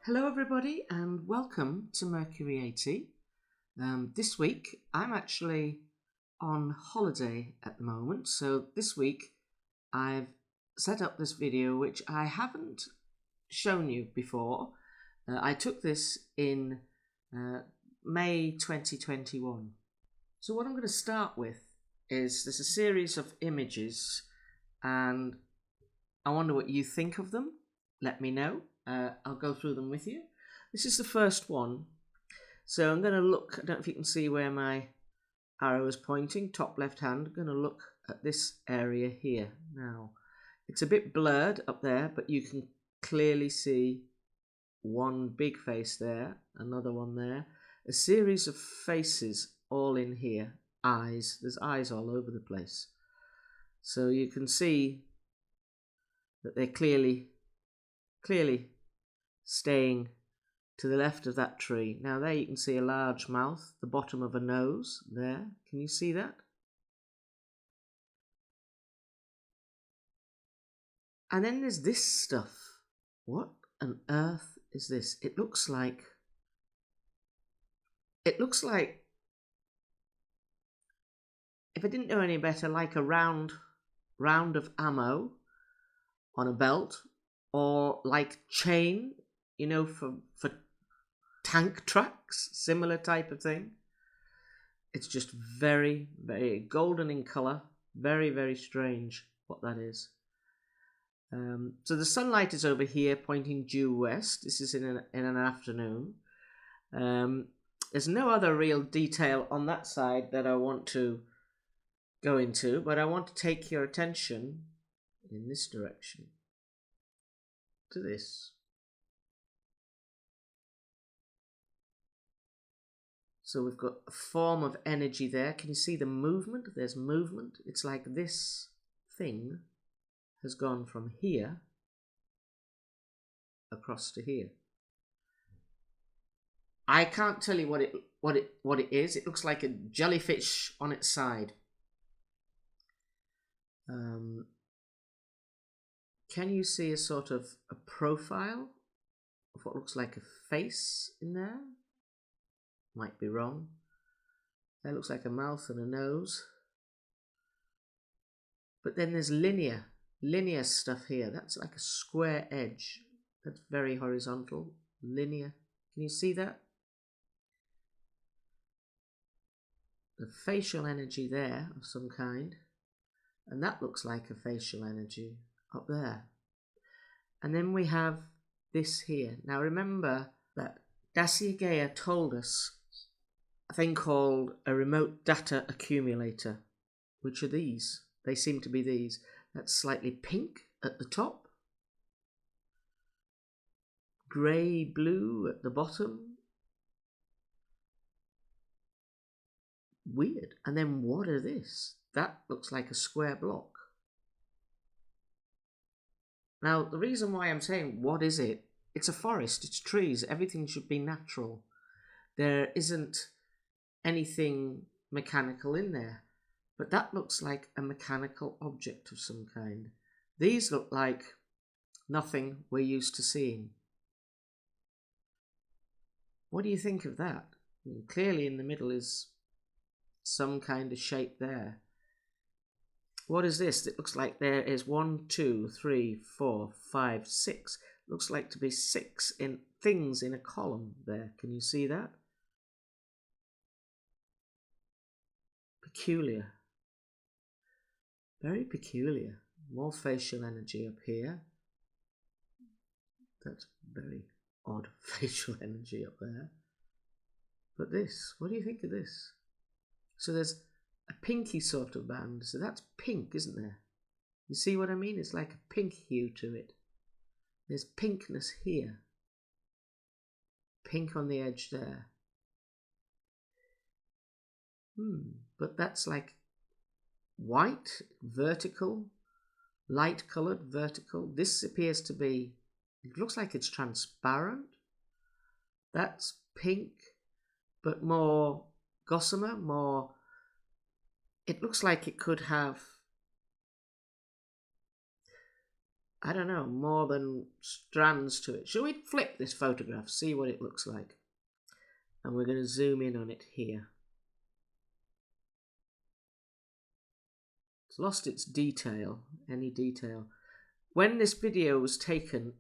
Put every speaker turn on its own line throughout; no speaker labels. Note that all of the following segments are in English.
Hello everybody and welcome to Mercury 80. This week I'm actually on holiday at the moment, so this week I've set up this video which I haven't shown you before. I took this in May 2021. So what I'm going to start with is there's a series of images and I wonder what you think of them. Let me know. I'll go through them with you. This is the first one. So I'm going to look, I don't know if you can see where my arrow is pointing, top left hand. I'm going to look at this area here. Now, it's a bit blurred up there, but you can clearly see one big face there, another one there, a series of faces all in here, eyes. There's eyes all over the place. So you can see that they're clearly staying to the left of that tree. Now there you can see a large mouth, the bottom of a nose there. Can you see that? And then there's this stuff. What on earth is this? It looks like, if I didn't know any better, like a round of ammo on a belt, or like chain, you know, for tank tracks, similar type of thing. It's just very, very golden in colour, very, very strange what that is. So the sunlight is over here pointing due west. This is in an afternoon. There's no other real detail on that side that I want to go into, but I want to take your attention in this direction to this. So we've got a form of energy there. Can you see the movement? There's movement. It's like this thing has gone from here across to here. I can't tell you what it is. It looks like a jellyfish on its side. Can you see a sort of a profile of what looks like a face in there? Might be wrong. That looks like a mouth and a nose. But then there's linear stuff here. That's like a square edge. That's very horizontal. Linear. Can you see that? The facial energy there of some kind. And that looks like a facial energy up there. And then we have this here. Now remember that Dacia Gaia told us a thing called a remote data accumulator, which are these. They seem to be these. That's slightly pink at the top, grey blue at the bottom. Weird. And then what are this? That looks like a square block. Now the reason why I'm saying what is it? It's a forest, it's trees, everything should be natural. There isn't anything mechanical in there, but that looks like a mechanical object of some kind. These look like nothing we're used to seeing. What do you think of that? I mean, clearly in the middle is some kind of shape there. What is this? It looks like there is 1, 2, 3, 4, 5, 6. Looks like to be 6 things in a column there. Can you see that? Peculiar. Very peculiar. More facial energy up here. That's very odd facial energy up there. But this, what do you think of this? So there's a pinky sort of band. So that's pink, isn't there? You see what I mean? It's like a pink hue to it. There's pinkness here. Pink on the edge there. But that's like white, vertical, light coloured, vertical. This appears to be, it looks like it's transparent. That's pink, but more gossamer, more, it looks like it could have, I don't know, more than strands to it. Shall we flip this photograph, see what it looks like? And we're going to zoom in on it here. It's lost its detail, any detail. When this video was taken,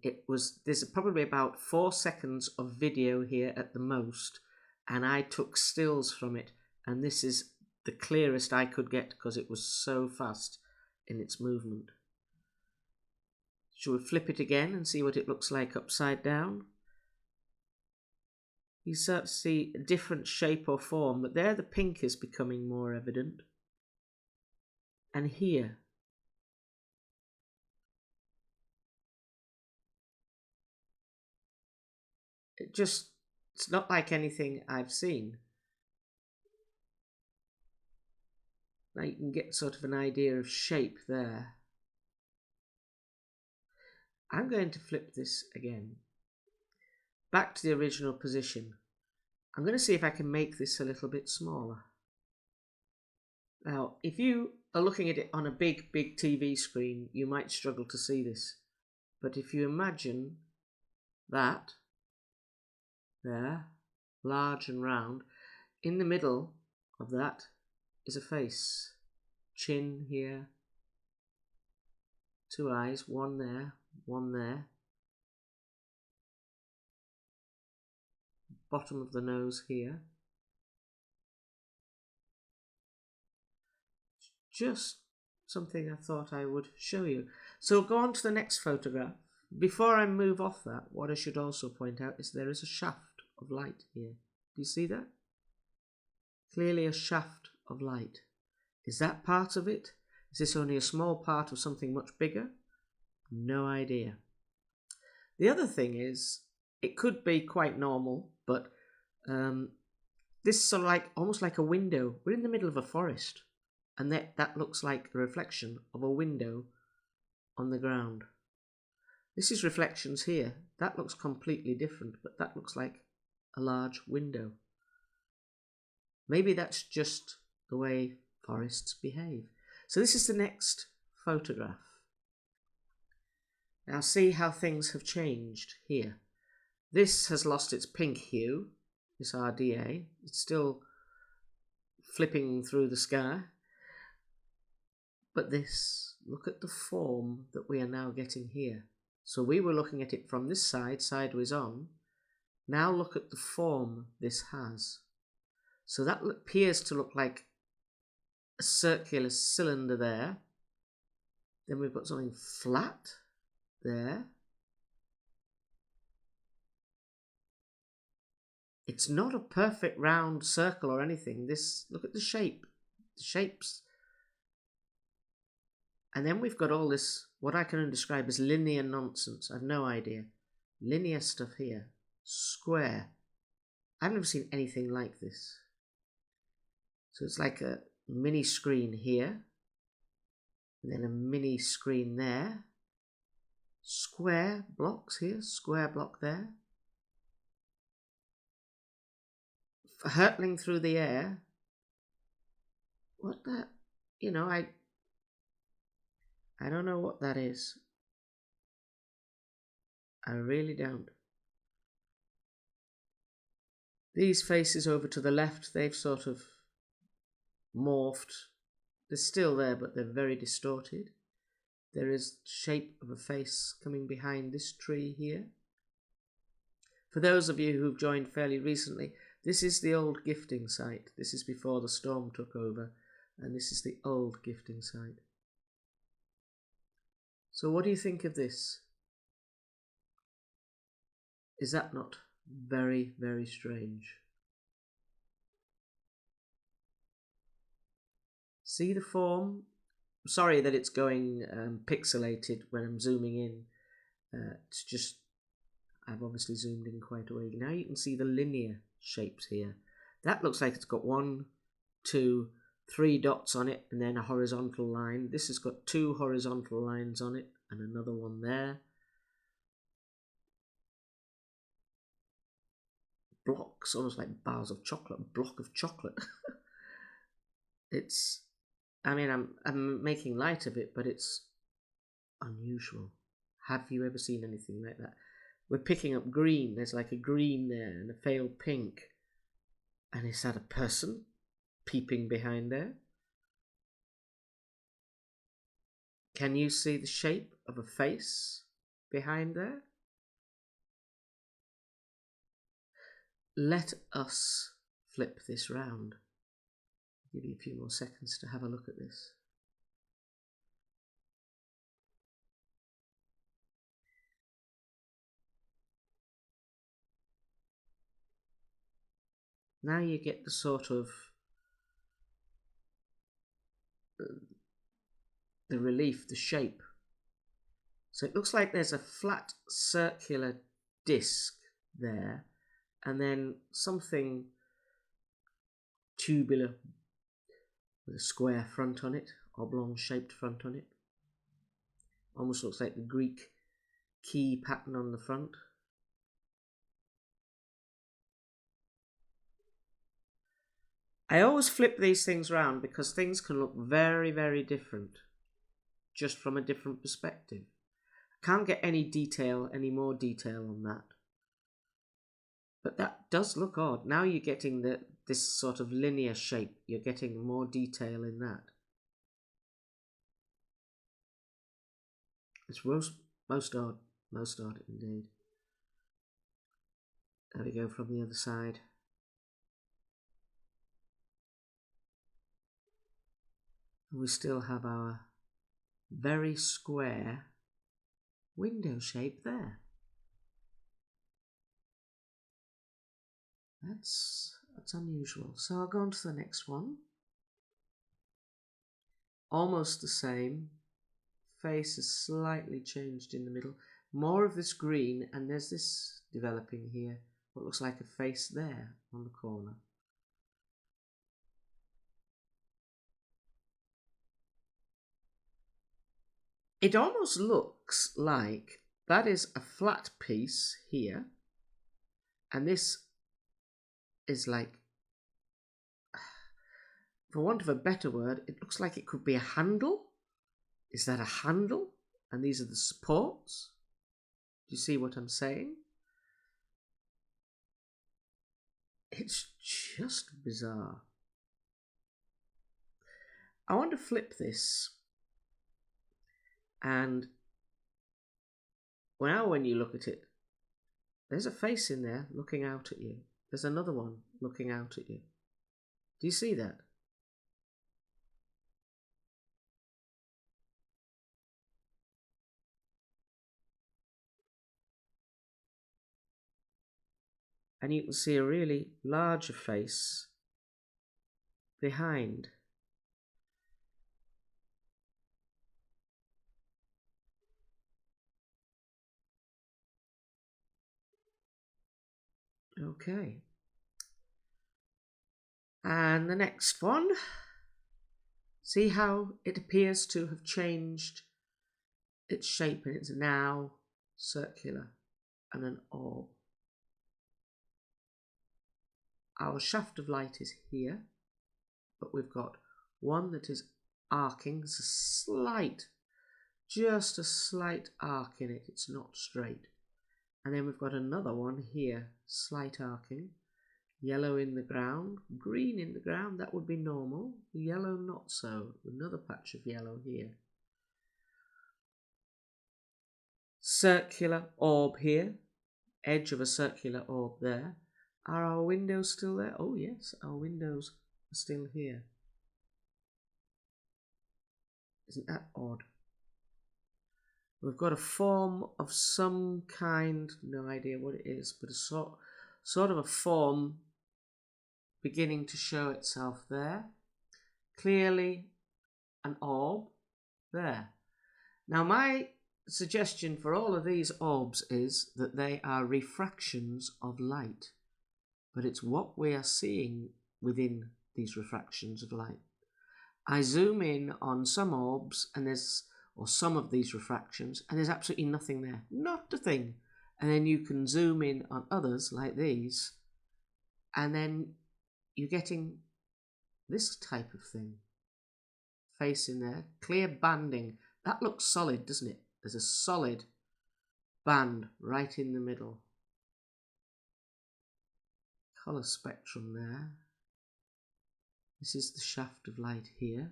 there's probably about 4 seconds of video here at the most, and I took stills from it, and this is the clearest I could get because it was so fast in its movement. Shall we flip it again and see what it looks like upside down? You start to see a different shape or form, but there the pink is becoming more evident. And here, it's not like anything I've seen. Now you can get sort of an idea of shape there. I'm going to flip this again. Back to the original position. I'm going to see if I can make this a little bit smaller. Now, if you are looking at it on a big TV screen, you might struggle to see this. But if you imagine that, there, large and round, in the middle of that is a face. Chin here, 2 eyes, one there, one there. Bottom of the nose here. Just something I thought I would show you. So go on to the next photograph. Before I move off that, what I should also point out is there is a shaft of light here. Do you see that? Clearly a shaft of light. Is that part of it? Is this only a small part of something much bigger? No idea. The other thing is, it could be quite normal, but this is sort of like almost like a window. We're in the middle of a forest, and that looks like a reflection of a window on the ground. This is reflections here. That looks completely different, but that looks like a large window. Maybe that's just the way forests behave. So this is the next photograph. Now see how things have changed here. This has lost its pink hue, this RDA. It's still flipping through the sky. But this, look at the form that we are now getting here. So we were looking at it from this side, sideways on. Now look at the form this has. So that appears to look like a circular cylinder there. Then we've got something flat there. It's not a perfect round circle or anything. Look at the shape. The shapes. And then we've got all this, what I can describe as linear nonsense. I've no idea. Linear stuff here. Square. I've never seen anything like this. So it's like a mini screen here. And then a mini screen there. Square blocks here. Square block there. Hurtling through the air. What that? You know, I don't know what that is. I really don't. These faces over to the left, they've sort of morphed. They're still there, but they're very distorted. There is the shape of a face coming behind this tree here. For those of you who've joined fairly recently, this is the old gifting site. This is before the storm took over, and this is the old gifting site. So what do you think of this? Is that not very, very strange? See the form? Sorry that it's going pixelated when I'm zooming in. It's just, I've obviously zoomed in quite a way. Now you can see the linear shapes here. That looks like it's got 1, 2, 3 dots on it and then a horizontal line. This has got 2 horizontal lines on it and another one there. Blocks, almost like bars of chocolate, block of chocolate. It's, I mean, I'm making light of it, but it's unusual. Have you ever seen anything like that? We're picking up green. There's like a green there and a pale pink. And is that a person peeping behind there? Can you see the shape of a face behind there? Let us flip this round. I'll give you a few more seconds to have a look at this. Now you get the sort of the relief, the shape. So it looks like there's a flat circular disc there and then something tubular with a square front on it, oblong shaped front on it. Almost looks like the Greek key pattern on the front. I always flip these things around because things can look very, very different just from a different perspective. I can't get any more detail on that. But that does look odd. Now you're getting this sort of linear shape. You're getting more detail in that. It's most odd indeed. There we go from the other side. We still have our very square window shape there. That's unusual. So I'll go on to the next one. Almost the same. Face is slightly changed in the middle. More of this green, and there's this developing here. What looks like a face there on the corner. It almost looks like that is a flat piece here, and this is like, for want of a better word, it looks like it could be a handle. Is that a handle? And these are the supports. Do you see what I'm saying? It's just bizarre. I want to flip this, and now when you look at it, there's a face in there looking out at you. There's another one looking out at you. Do you see that? And you can see a really larger face behind. Okay. And the next one. See how it appears to have changed its shape, and it's now circular and an orb. Our shaft of light is here, but we've got one that is arcing. There's a slight, just a slight arc in it. It's not straight. And then we've got another one here, slight arcing. Yellow in the ground, green in the ground, that would be normal. Yellow not so. Another patch of yellow here. Circular orb here. Edge of a circular orb there. Are our windows still there? Oh yes, our windows are still here. Isn't that odd? We've got a form of some kind, no idea what it is, but a sort of a form beginning to show itself there. Clearly an orb there. Now my suggestion for all of these orbs is that they are refractions of light, but it's what we are seeing within these refractions of light. I zoom in on some orbs or some of these refractions, and there's absolutely nothing there, not a thing. And then you can zoom in on others like these, and then you're getting this type of thing. Face in there, clear banding. That looks solid, doesn't it? There's a solid band right in the middle. Colour spectrum there. This is the shaft of light here.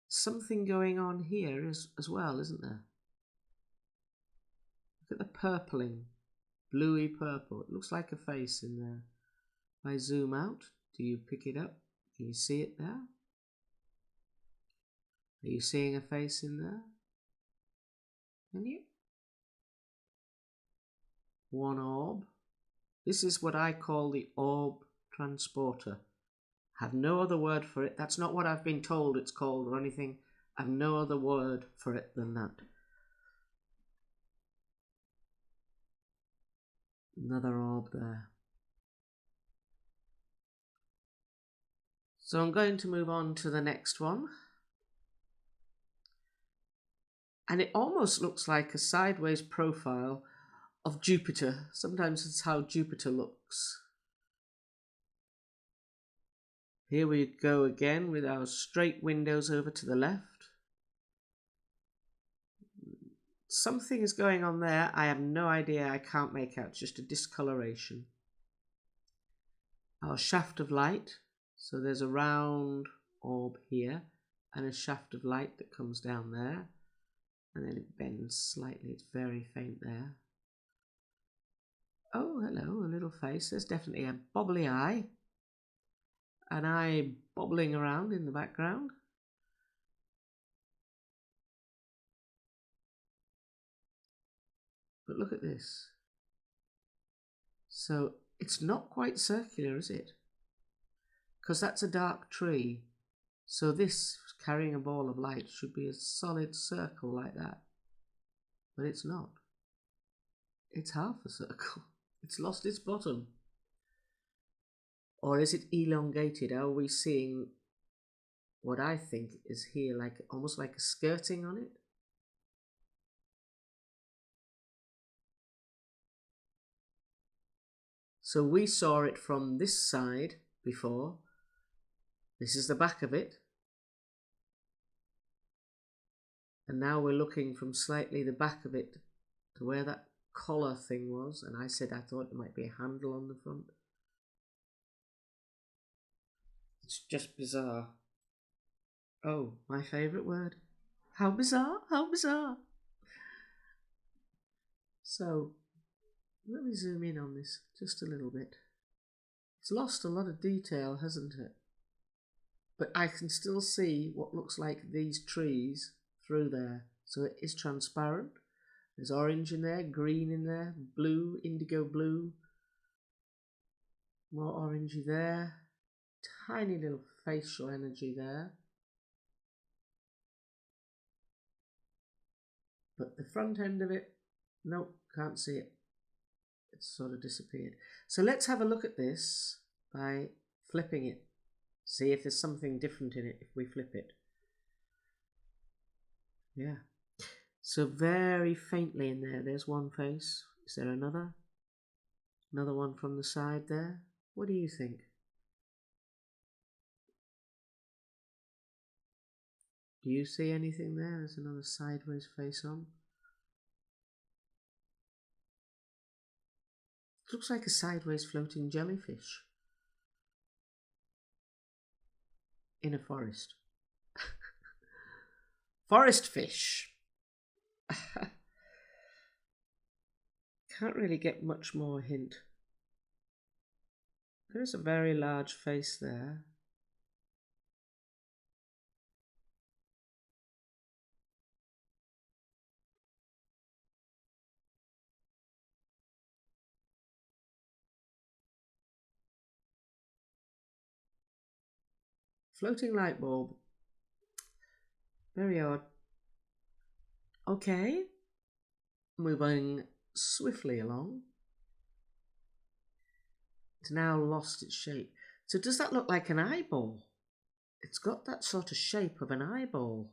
Something going on here as well, isn't there? Look at the purpling, bluey purple. It looks like a face in there. If I zoom out, do you pick it up? Can you see it there? Are you seeing a face in there? Can you? One orb. This is what I call the orb transporter. Have no other word for it. That's not what I've been told it's called or anything. I've no other word for it than that. Another orb there. So I'm going to move on to the next one. And it almost looks like a sideways profile of Jupiter. Sometimes it's how Jupiter looks. Here we go again with our straight windows over to the left. Something is going on there. I have no idea. I can't make out. It's just a discoloration. Our shaft of light. So there's a round orb here and a shaft of light that comes down there. And then it bends slightly. It's very faint there. Oh, hello, a little face. There's definitely a bobbly eye. An eye bobbling around in the background. But look at this. So it's not quite circular, is it? Because that's a dark tree. So this, carrying a ball of light, should be a solid circle like that. But it's not. It's half a circle. It's lost its bottom. Or is it elongated? Are we seeing what I think is here, like almost like a skirting on it? So we saw it from this side before. This is the back of it. And now we're looking from slightly the back of it to where that collar thing was. And I said I thought there might be a handle on the front. It's just bizarre. Oh, my favourite word. How bizarre, how bizarre. So, let me zoom in on this just a little bit. It's lost a lot of detail, hasn't it? But I can still see what looks like these trees through there. So it is transparent. There's orange in there, green in there, blue, indigo blue. More orangey there. Tiny little facial energy there. But the front end of it, nope, can't see it. It's sort of disappeared. So let's have a look at this by flipping it. See if there's something different in it if we flip it. Yeah. So very faintly in there, there's one face. Is there another? Another one from the side there. What do you think? Do you see anything there? There's another sideways face on. It looks like a sideways floating jellyfish. in a forest. Forest fish. Can't really get much more hint. There's a very large face there. Floating light bulb. Very odd. Okay. Moving swiftly along. It's now lost its shape. So does that look like an eyeball? It's got that sort of shape of an eyeball.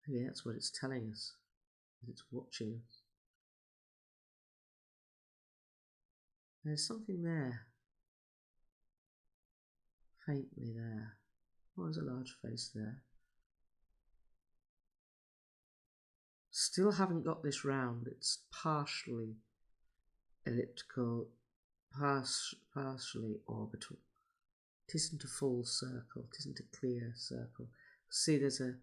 Maybe that's what it's telling us. It's watching us. There's something there. Faintly there. Oh, there's a large face there. Still haven't got this round. It's partially elliptical, partially orbital. It isn't a full circle. It isn't a clear circle. See, there's a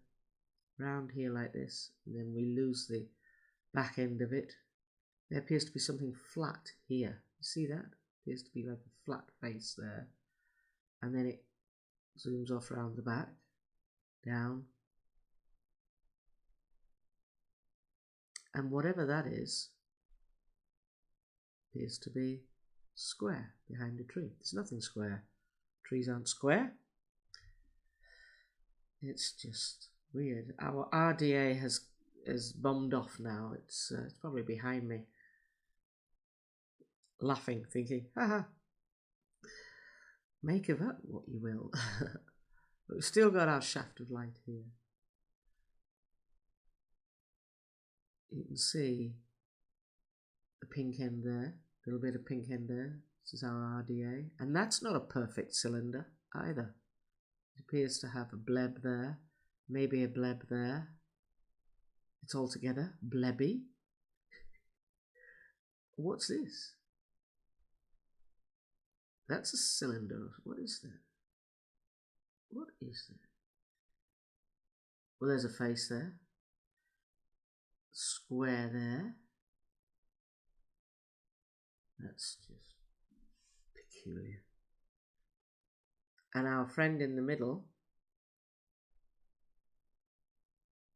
round here like this, and then we lose the back end of it. There appears to be something flat here. You see that? Appears to be like a flat face there. And then it zooms off around the back, down. And whatever that is, appears to be square behind a tree. There's nothing square. Trees aren't square. It's just weird. Our RDA has bombed off now. It's probably behind me, laughing, thinking, haha, make of that what you will. But we've still got our shaft of light here. You can see the pink end there, a little bit of pink end there. This is our RDA, and that's not a perfect cylinder either. It appears to have a bleb there, maybe a bleb there. It's altogether blebby. What's this? That's a cylinder. What is that? What is that? Well, there's a face there. Square there. That's just peculiar. And our friend in the middle.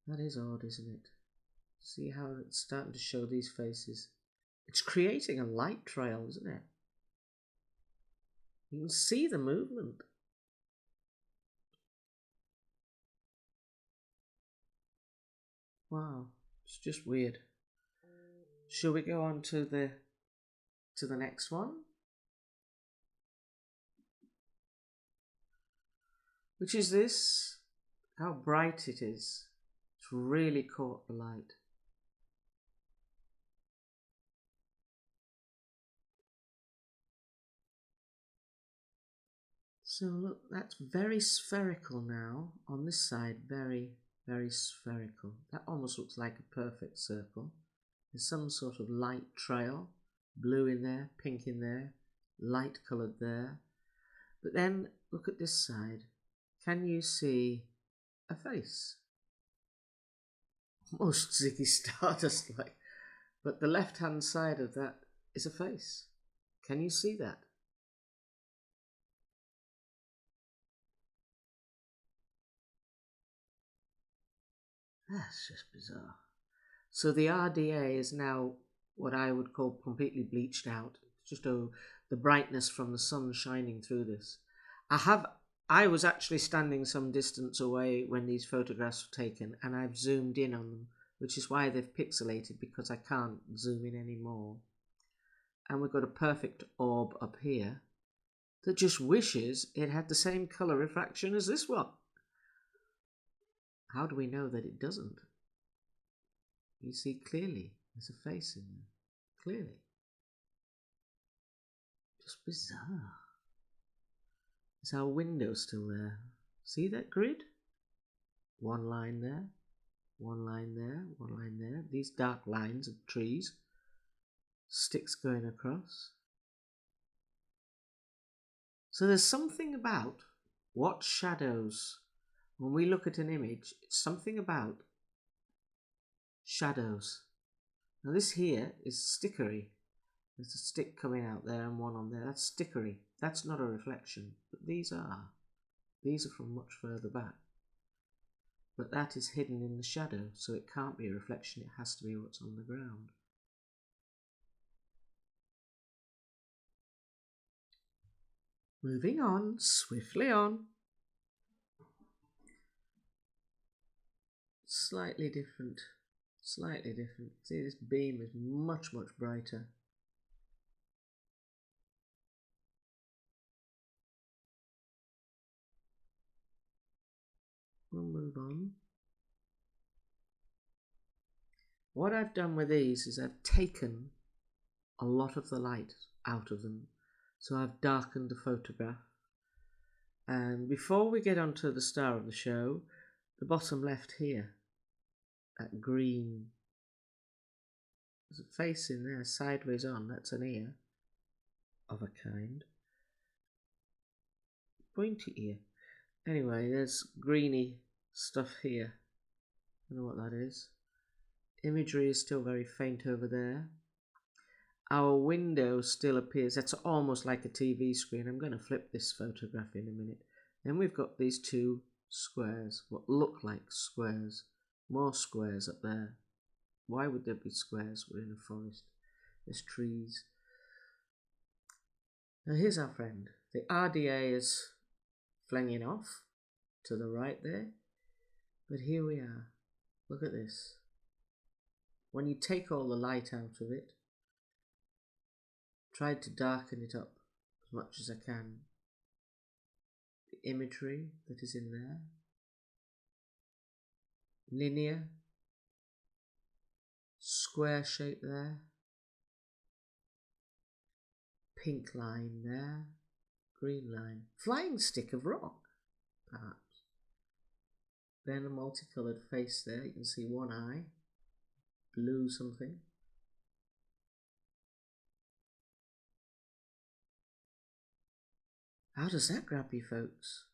That is odd, isn't it? See how it's starting to show these faces? It's creating a light trail, isn't it? You can see the movement. Wow, it's just weird. Shall we go on to the next one? Which is this? How bright it is. It's really caught the light. So look, that's very spherical now. On this side, very, very spherical. That almost looks like a perfect circle. There's some sort of light trail. Blue in there, pink in there, light coloured there. But then look at this side. Can you see a face? Almost Ziggy Stardust like. But the left hand side of that is a face. Can you see that? That's just bizarre. So the RDA is now what I would call completely bleached out. It's just the brightness from the sun shining through this. I was actually standing some distance away when these photographs were taken, and I've zoomed in on them, which is why they've pixelated, because I can't zoom in anymore. And we've got a perfect orb up here that just wishes it had the same colour refraction as this one. How do we know that it doesn't? You see clearly there's a face in there. Clearly. Just bizarre. Is our window still there? See that grid? One line there, one line there, one line there. These dark lines of trees. Sticks going across. So there's something about what shadows, when we look at an image, it's something about shadows. Now this here is stickery. There's a stick coming out there and one on there. That's stickery. That's not a reflection. But these are. These are from much further back. But that is hidden in the shadow, so it can't be a reflection. It has to be what's on the ground. Moving on, swiftly on. Slightly different. Slightly different. See, this beam is much, much brighter. We'll move on. What I've done with these is I've taken a lot of the light out of them. So I've darkened the photograph. And before we get on to the star of the show, the bottom left here, that green, there's a face in there sideways on, that's an ear of a kind. Pointy ear. Anyway, there's greeny stuff here. I don't know what that is. Imagery is still very faint over there. Our window still appears, that's almost like a TV screen. I'm going to flip this photograph in a minute. Then we've got these two squares, what look like squares. More squares up there. Why would there be squares? We're in a forest. There's trees. Now here's our friend. The RDA is flinging off to the right there. But here we are. Look at this. When you take all the light out of it, tried to darken it up as much as I can. The imagery that is in there. Linear. Square shape there. Pink line there. Green line. Flying stick of rock, perhaps. Then a multicoloured face there. You can see one eye. Blue something. How does that grab you, folks?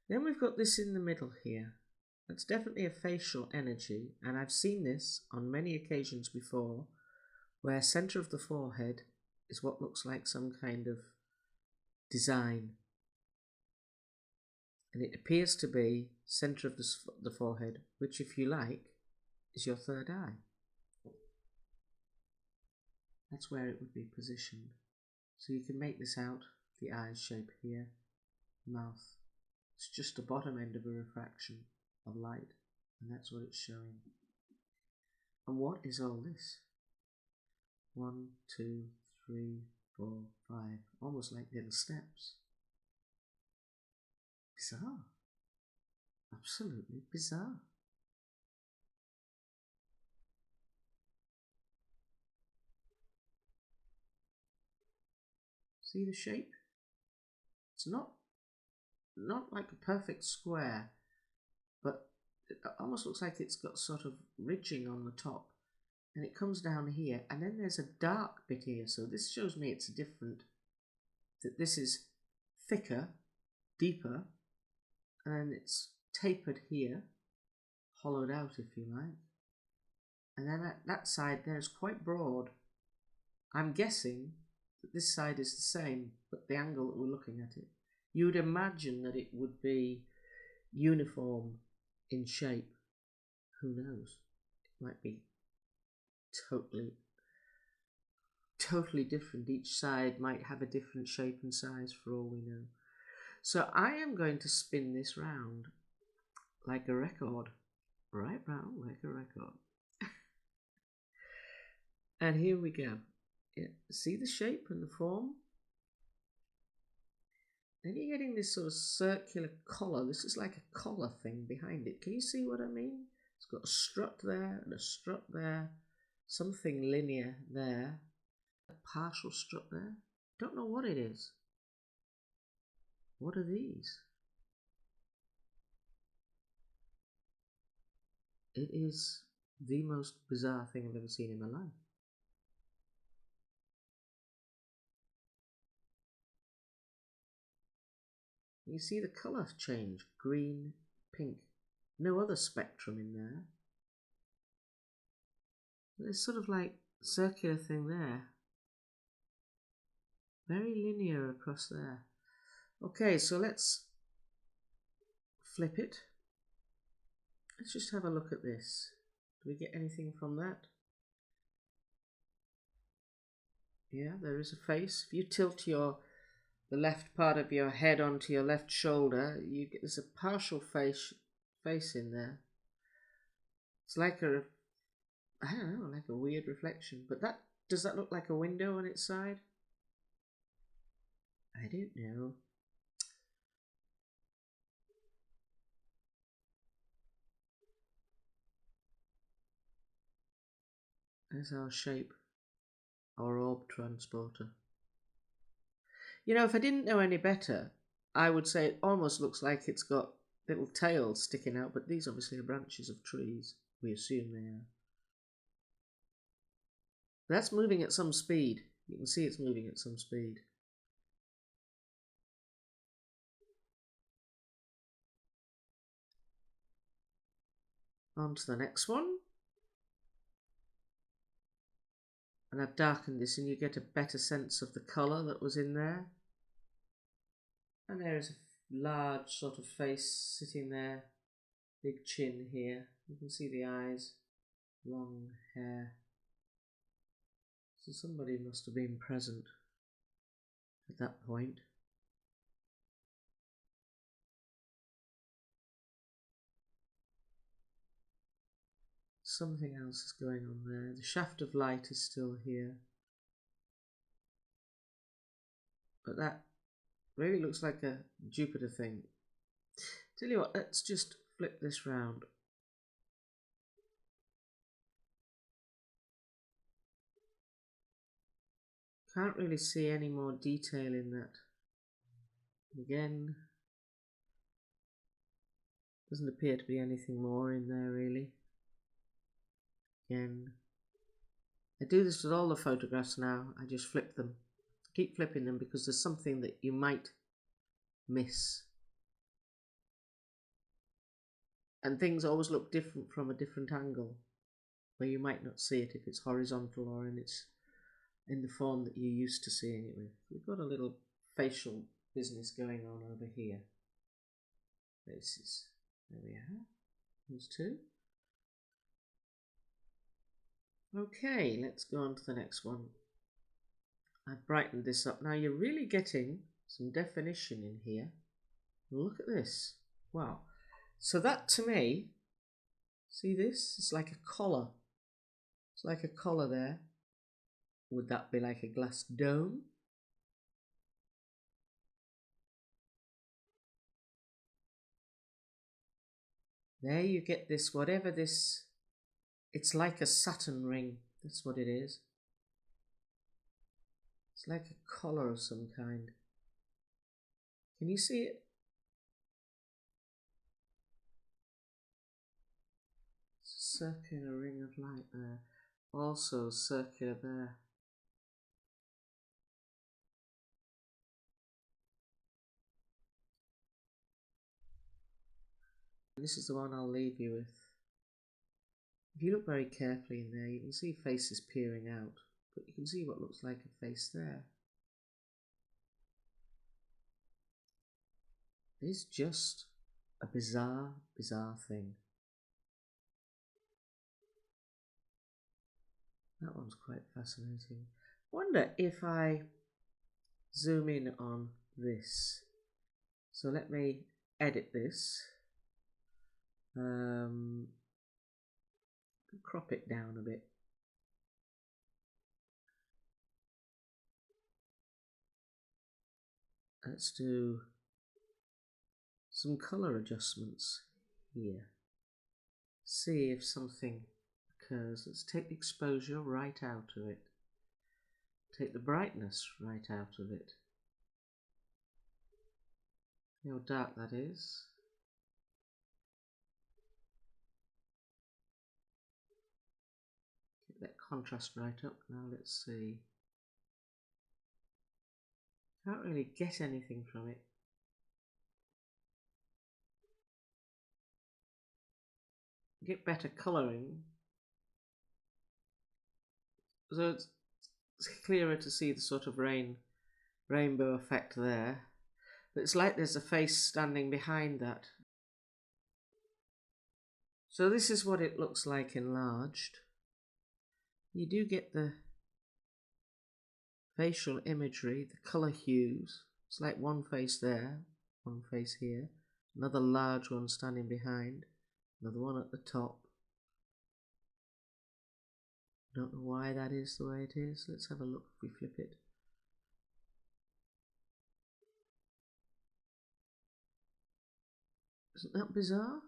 Then we've got this in the middle here. That's definitely a facial energy, and I've seen this on many occasions before, where centre of the forehead is what looks like some kind of design. And it appears to be centre of the forehead, which, if you like, is your third eye. That's where it would be positioned. So you can make this out, the eye's shape here, mouth. It's just the bottom end of a refraction of light, and that's what it's showing. And what is all this? 1, 2, 3, 4, 5, almost like little steps. Bizarre. Absolutely bizarre. See the shape? It's not like a perfect square, but it almost looks like it's got sort of ridging on the top, and it comes down here, and then there's a dark bit here. So this shows me it's different, that this is thicker, deeper, and then it's tapered here, hollowed out if you like, and then that side there is quite broad. I'm guessing that this side is the same, but the angle that we're looking at it, you would imagine that it would be uniform in shape. Who knows? It might be totally different. Each side might have a different shape and size for all we know. So I am going to spin this round like a record, right round like a record. And here we go. Yeah, see the shape and the form? Then you're getting this sort of circular collar. This is like a collar thing behind it. Can you see what I mean? It's got a strut there and a strut there. Something linear there. A partial strut there. Don't know what it is. What are these? It is the most bizarre thing I've ever seen in my life. You see the colour change, green, pink. No other spectrum in there. There's sort of like circular thing there. Very linear across there. Okay, so let's flip it. Let's just have a look at this. Do we get anything from that? Yeah, there is a face. If you tilt the left part of your head onto your left shoulder, there's a partial face in there. It's like I don't know, like a weird reflection. But does that look like a window on its side? I don't know. There's our shape, our orb transporter. You know, if I didn't know any better, I would say it almost looks like it's got little tails sticking out, but these obviously are branches of trees. We assume they are. That's moving at some speed. You can see it's moving at some speed. On to the next one. And I've darkened this and you get a better sense of the colour that was in there. And there is a large sort of face sitting there. Big chin here. You can see the eyes. Long hair. So somebody must have been present at that point. Something else is going on there. The shaft of light is still here. But that really looks like a Jupiter thing. Tell you what, let's just flip this round. Can't really see any more detail in that. Again, doesn't appear to be anything more in there really. Again, I do this with all the photographs now. I just flip them. Keep flipping them because there's something that you might miss. And things always look different from a different angle, where you might not see it if it's horizontal or in the form that you're used to seeing it with. We've got a little facial business going on over here. Faces. There we are. There's two. Okay, let's go on to the next one. I've brightened this up. Now you're really getting some definition in here. Look at this. Wow. So that to me, see this? It's like a collar. It's like a collar there. Would that be like a glass dome? There you get this, whatever this, it's like a Saturn ring. That's what it is. It's like a collar of some kind. Can you see it? It's a circular ring of light there. Also circular there. This is the one I'll leave you with. If you look very carefully in there, you can see faces peering out, but you can see what looks like a face there. It's just a bizarre, bizarre thing. That one's quite fascinating. Wonder if I zoom in on this. So let me edit this. Crop it down a bit. Let's do some color adjustments here. See if something occurs. Let's take the exposure right out of it. Take the brightness right out of it. See how dark that is. Get that contrast right up. Now let's see. Can't really get anything from it. get better colouring. So it's clearer to see the sort of rainbow effect there. But it's like there's a face standing behind that. So this is what it looks like enlarged. You do get the facial imagery, the colour hues. It's like one face there, one face here, another large one standing behind, another one at the top. Don't know why that is the way it is. Let's have a look if we flip it. Isn't that bizarre?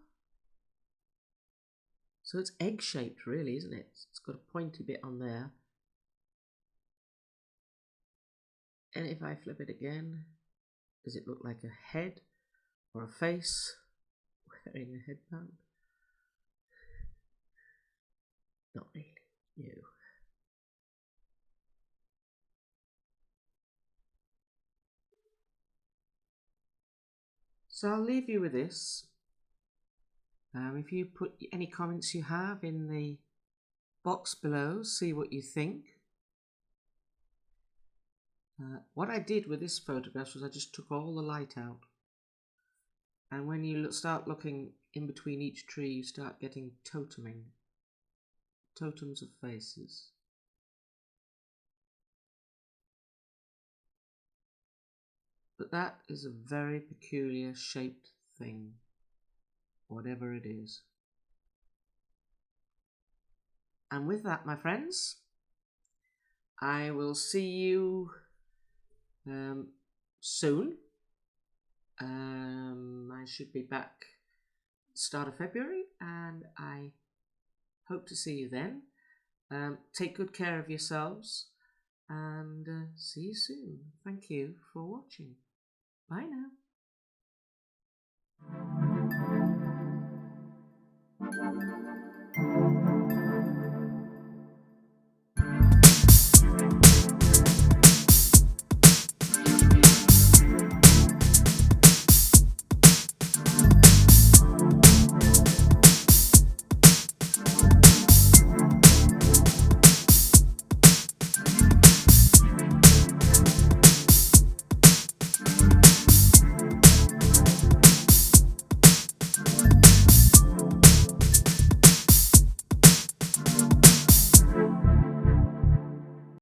So it's egg-shaped really, isn't it? It's got a pointy bit on there. And if I flip it again, does it look like a head or a face wearing a headband? Not really. No. So I'll leave you with this. If you put any comments you have in the box below, see what you think. What I did with this photograph was I just took all the light out. And when you start looking in between each tree, you start getting totems of faces. But that is a very peculiar shaped thing, whatever it is. And with that, my friends, I will see you soon. I should be back start of February, and I hope to see you then. Take good care of yourselves, and see you soon. Thank you for watching. Bye now.